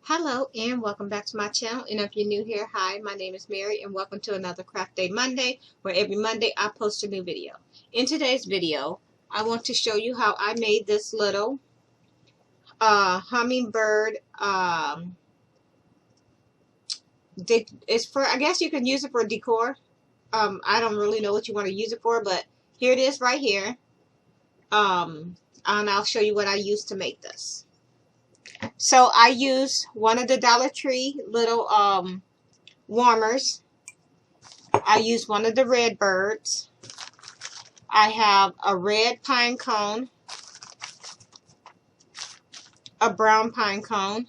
Hello and welcome back to my channel, and if you're new here, hi, my name is Mary and welcome to another Craft Day Monday, where every Monday I post a new video. In today's video, I want to show you how I made this little hummingbird. It's for, I guess you can use it for decor. I don't really know what you want to use it for, but here it is right here. And I'll show you what I used to make this. So I used one of the Dollar Tree little warmers. I used one of the red birds. I have a red pine cone, a brown pine cone.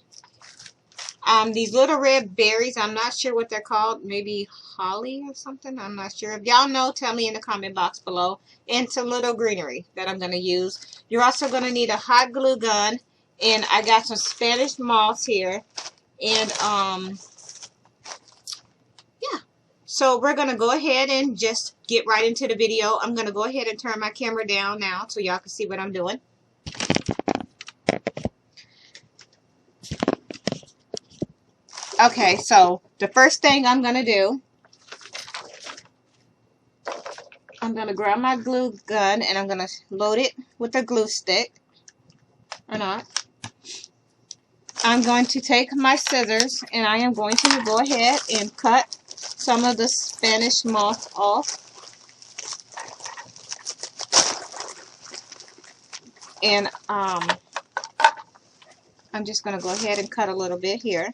These little red berries, I'm not sure what they're called. Maybe holly or something. I'm not sure. If y'all know, tell me in the comment box below. And some little greenery that I'm going to use. You're also going to need a hot glue gun. And I got some Spanish moss here. And, yeah. So we're going to go ahead and just get right into the video. I'm going to go ahead and turn my camera down now so y'all can see what I'm doing. Okay, so the first thing I'm going to do, I'm going to grab my glue gun and I'm going to load it with a glue stick. Or not. I'm going to take my scissors and I am going to go ahead and cut some of the Spanish moss off. And I'm just going to go ahead and cut a little bit here.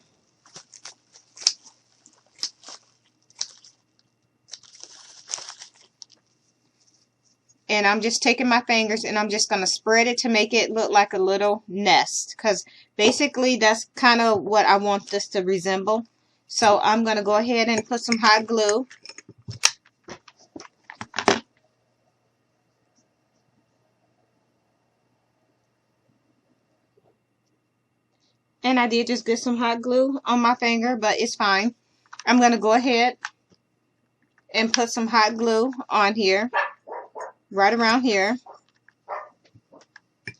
And I'm just taking my fingers and I'm just going to spread it to make it look like a little nest. Because basically that's kind of what I want this to resemble. So I'm going to go ahead and put some hot glue. And I did just get some hot glue on my finger, but it's fine. I'm going to go ahead and put some hot glue on here. Right around here.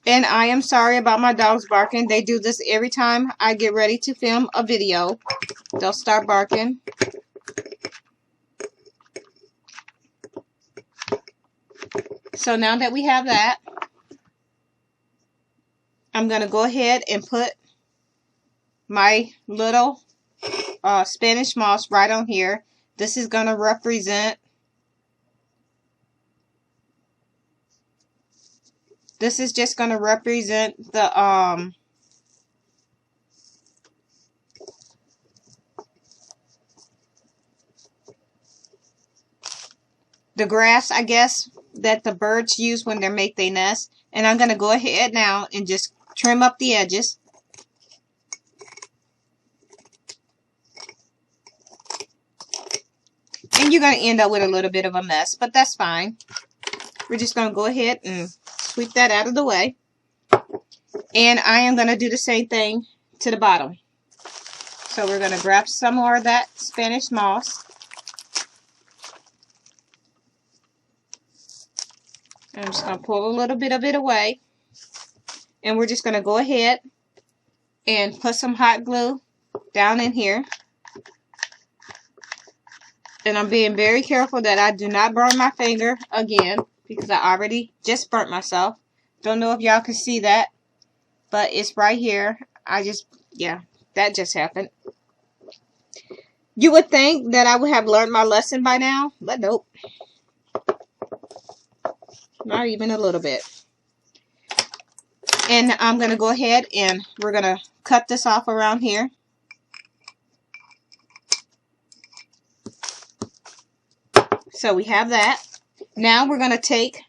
And I am sorry about my dogs barking. They do this every time I get ready to film a video. They'll start barking. So now that we have that, I'm going to go ahead and put my little Spanish moss right on here. This is going to represent This is just going to represent the grass, I guess, that the birds use when they make their nest. And I'm going to go ahead now and just trim up the edges. And you're going to end up with a little bit of a mess, but that's fine. We're just going to go ahead and sweep that out of the way. And I am going to do the same thing to the bottom. So we're going to grab some more of that Spanish moss. I'm just going to pull a little bit of it away. And we're just going to go ahead and put some hot glue down in here. And I'm being very careful that I do not burn my finger again, because I already just burnt myself. Don't know if y'all can see that, but it's right here. Yeah, that just happened. You would think that I would have learned my lesson by now, but nope. Not even a little bit. And I'm going to go ahead and we're going to cut this off around here. So we have that. Now we're going to take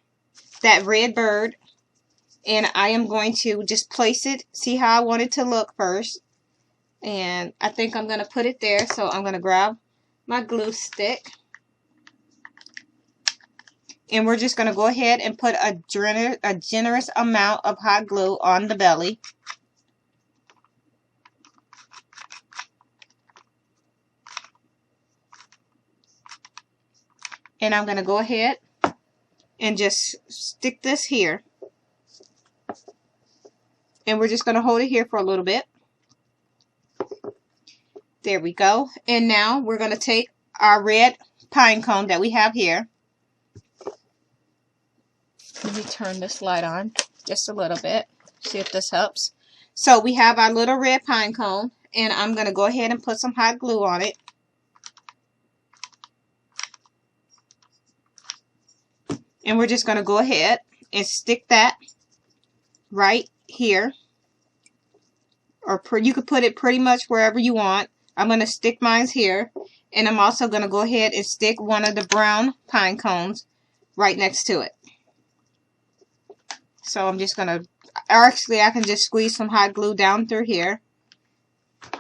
that red bird and I am going to just place it. See how I want it to look first. And I think I'm going to put it there. So I'm going to grab my glue stick. And we're just going to go ahead and put a generous amount of hot glue on the belly. And I'm going to go ahead and just stick this here. And we're just going to hold it here for a little bit. There we go. And now we're going to take our red pine cone that we have here. Let me turn this light on just a little bit. See if this helps. So we have our little red pine cone, and I'm going to go ahead and put some hot glue on it. And we're just going to go ahead and stick that right here. Or you could put it pretty much wherever you want. I'm going to stick mine here. And I'm also going to go ahead and stick one of the brown pine cones right next to it. So I'm just going to, actually I can just squeeze some hot glue down through here.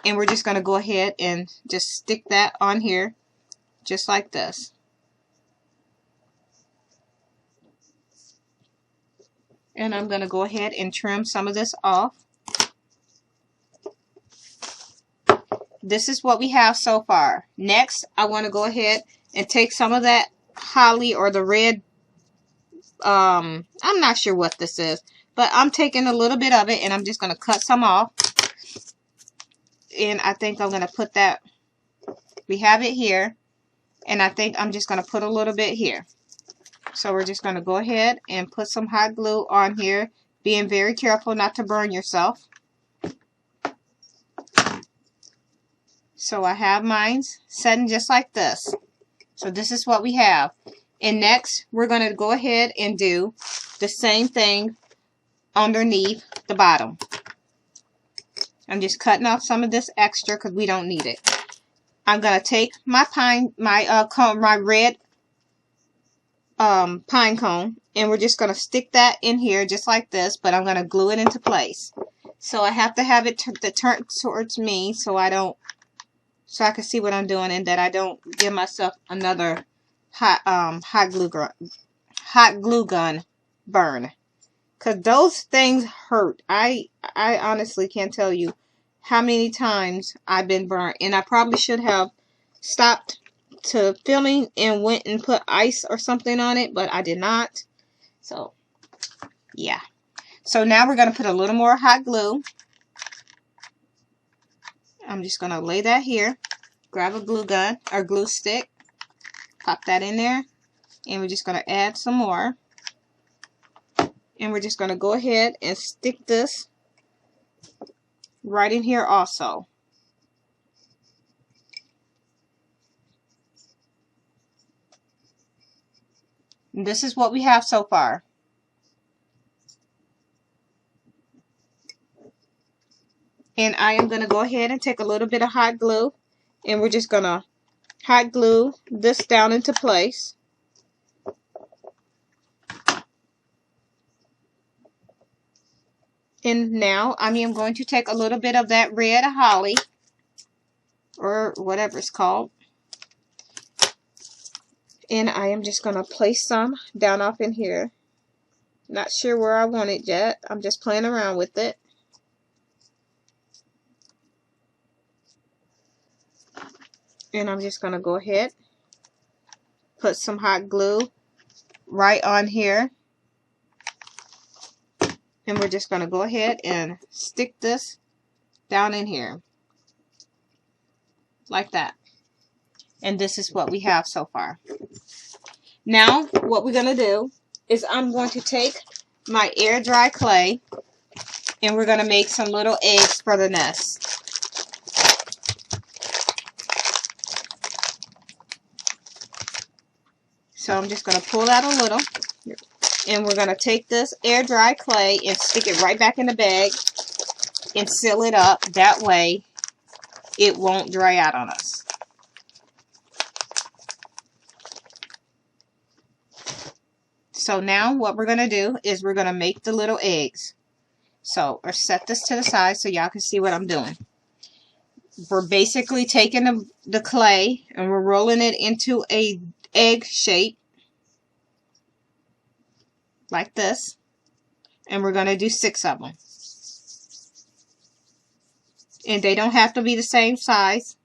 And we're just going to go ahead and just stick that on here. Just like this. And I'm going to go ahead and trim some of this off. This is what we have so far. Next, I want to go ahead and take some of that holly or the red, I'm not sure what this is, but I'm taking a little bit of it and I'm just going to cut some off. And I think I'm going to put that, we have it here, and I think I'm just going to put a little bit here. So we're just going to go ahead and put some hot glue on here, being very careful not to burn yourself. So I have mine setting just like this. So this is what we have. And next, we're going to go ahead and do the same thing underneath the bottom. I'm just cutting off some of this extra because we don't need it. I'm going to take my red pine cone, and we're just going to stick that in here just like this, but I'm going to glue it into place. So I have to have it turn towards me so I can see what I'm doing and that I don't give myself another hot glue gun burn. Cause those things hurt. I honestly can't tell you how many times I've been burnt, and I probably should have stopped to filming and went and put ice or something on it, but I did not. So yeah. So now we're gonna put a little more hot glue. I'm just gonna lay that here. Grab a glue gun or glue stick. Pop that in there, and we're just gonna add some more. And we're just going to go ahead and stick this right in here also. And this is what we have so far. And I am going to go ahead and take a little bit of hot glue, and we're just going to hot glue this down into place. And now I am going to take a little bit of that red holly, or whatever it's called, and I am just going to place some down off in here. Not sure where I want it yet. I'm just playing around with it. And I'm just going to go ahead, put some hot glue right on here. And we're just going to go ahead and stick this down in here. Like that. And this is what we have so far. Now, what we're going to do is I'm going to take my air dry clay, and we're going to make some little eggs for the nest. So I'm just going to pull out a little, and we're going to take this air dry clay and stick it right back in the bag and seal it up. That way it won't dry out on us. So now what we're going to do is we're going to make the little eggs. So, or set this to the side so y'all can see what I'm doing. We're basically taking the clay and we're rolling it into a egg shape. Like this. And we're going to do 6 of them. And they don't have to be the same size.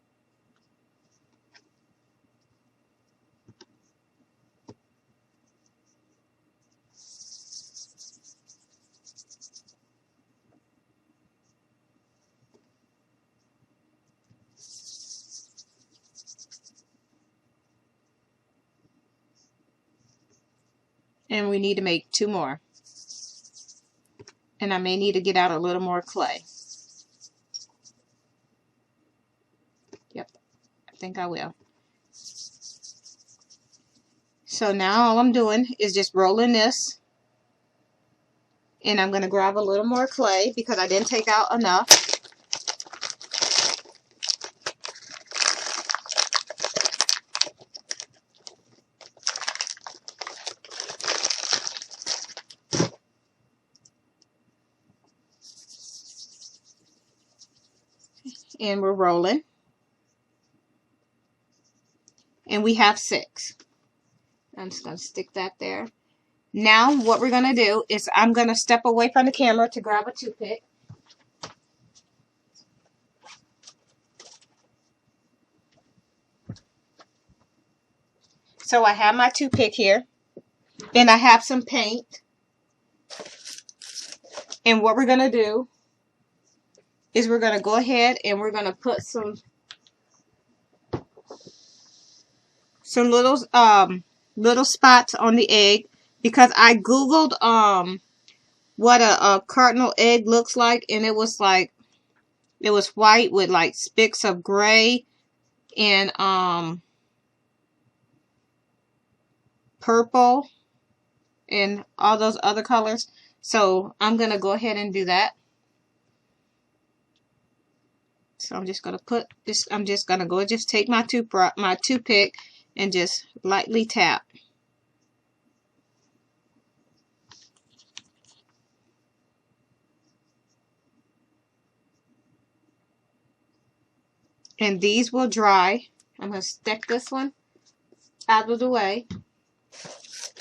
And we need to make 2 more. And I may need to get out a little more clay. Yep, I think I will. So now all I'm doing is just rolling this. And I'm going to grab a little more clay because I didn't take out enough. And we're rolling. And we have 6. I'm just going to stick that there. Now what we're going to do is I'm going to step away from the camera to grab a toothpick. So I have my toothpick here. And I have some paint. And what we're going to do is we're going to go ahead and we're going to put some little spots on the egg, because I googled what a cardinal egg looks like, and it was white with like specks of gray and purple and all those other colors. So I'm going to go ahead and do that. So I'm just going to put this, I'm just going to just take my toothpick and just lightly tap. And these will dry. I'm going to stick this one out of the way.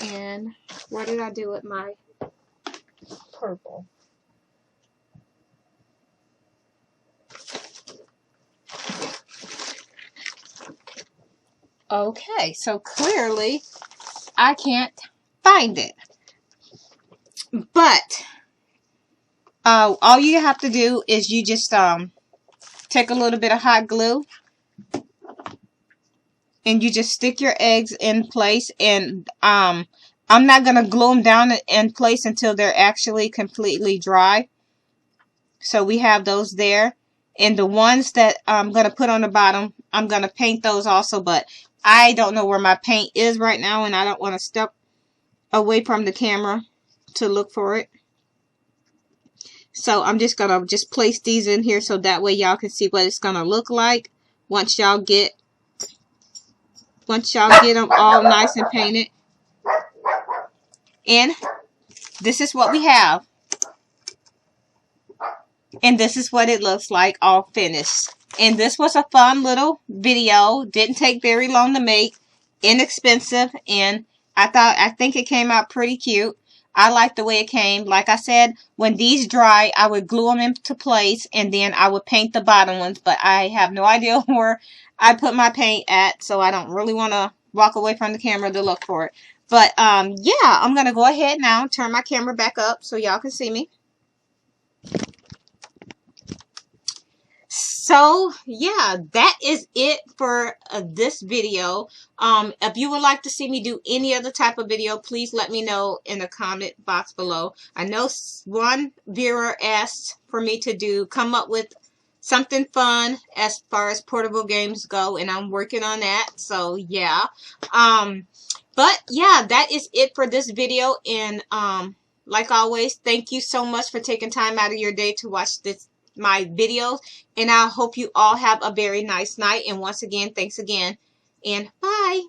And where did I do with my purple? Okay, so clearly I can't find it. But all you have to do is you just take a little bit of hot glue and you just stick your eggs in place, and I'm not going to glue them down in place until they're actually completely dry. So we have those there. And the ones that I'm going to put on the bottom, I'm going to paint those also, but I don't know where my paint is right now, and I don't want to step away from the camera to look for it. So I'm just going to place these in here so that way y'all can see what it's going to look like once y'all get them all nice and painted. And this is what we have. And this is what it looks like all finished. And this was a fun little video. Didn't take very long to make. Inexpensive. And I think it came out pretty cute. I like the way it came. Like I said, when these dry, I would glue them into place and then I would paint the bottom ones. But I have no idea where I put my paint at, so I don't really want to walk away from the camera to look for it. But yeah, I'm going to go ahead now, turn my camera back up so y'all can see me. So yeah, that is it for this video. If you would like to see me do any other type of video, please let me know in the comment box below. I know one viewer asked for me to come up with something fun as far as portable games go, and I'm working on that. So yeah, but yeah, that is it for this video. And like always, thank you so much for taking time out of your day to watch my videos, and I hope you all have a very nice night. And once again, thanks again, and bye.